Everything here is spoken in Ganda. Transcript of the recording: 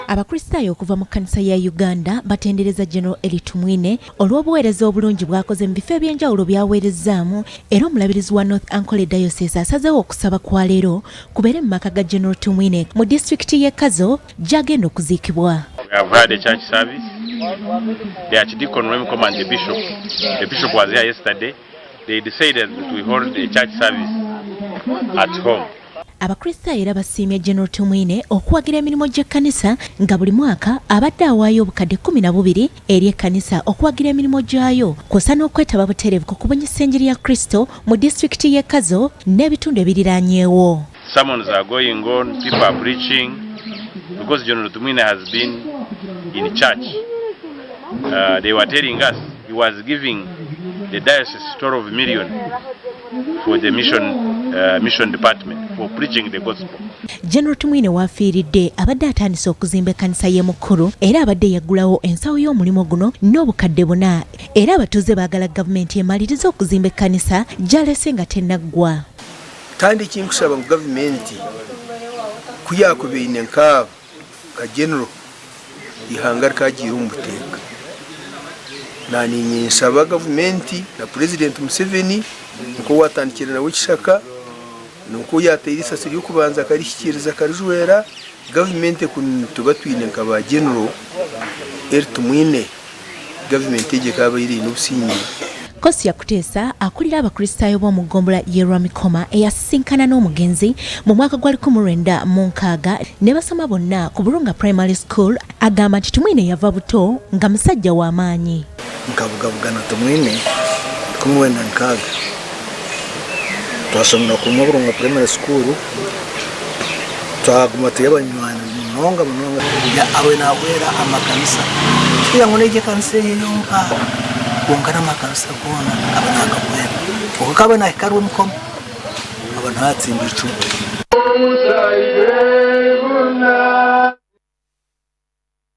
Abakuristaayo okuva mu Ekkanisa ya Uganda batendereza General Tumwine olw'obuweereza obulungi bw'akoze mu bifo eby'enjawulo by'aweerezzaamu era omulabirizi wa North Ankole Diocese asazeewo okusaba kwa leero kubeere mu maka ga General Tumwine mu disitulikiti y'e Kazo gy'agenda okuziikibwa. We have had a church service. The Archdeacon will command the bishop. The bishop was here yesterday. They decided that we hold a church service at home. Abakuristaayo era basiimye General Tumwine okuwagira emirimu gy'Ekkanisa nga buli mwaka abadde awaayo obukadde 12 eri Ekkanisa okuwagira emirimu gyayo kw'ossa n'okwetaba butereevu ku kubunyisa enjiri ya Kristo mu disitulikiti y'e Kazo n'ebitundu ebiriraanyeewo. Sermons are going on, people are preaching, because General Tumwine has been in church. They were telling us he was giving the diocese 12 million for the mission department for preaching the gospel. General Tumwine waafiiridde abadde atandise okuzimba Ekkanisa y'e Mukuru era abadde yaggulawo ensawo y'omulimu guno n'obukadde 4 era abatuuze baagala gavumenti emalirize okuzimba Ekkanisa gy'alese nga tennaggwa. Kandi kinkusaba mu gavumenti kuyakubeine nkaabo ka general ihanga likagira omuteeka nani nsaba gavumenti na President Museveni nko watandikira nawe kishaka nuko yateirisa siri kubanza karishikiriza karijwera gavumenti kuntuba twine nkaba general Tumwine gavumenti je kaba iri n'obusinyi. Kosi ya kuteesa akulira abakuristaayo b'omu ggombolola y'e Rwamikoma eyasisinkana n'omugenzi mu mwaka gwa 1996 ne basoma bonna ku Bulunga Primary School agamba nti Tumwine yava buto nga musajja w'amaanyi. Nkavugavugana Tumwine 1996 twasomera ku Bulunga Primary School twaguma tuyabanywani munonga ya awe nawera amakanisa yango neje kanisa yonka kungana makanisa kona abanaka kwera ukakaba na hekaru mkomo abanatsi mbicu.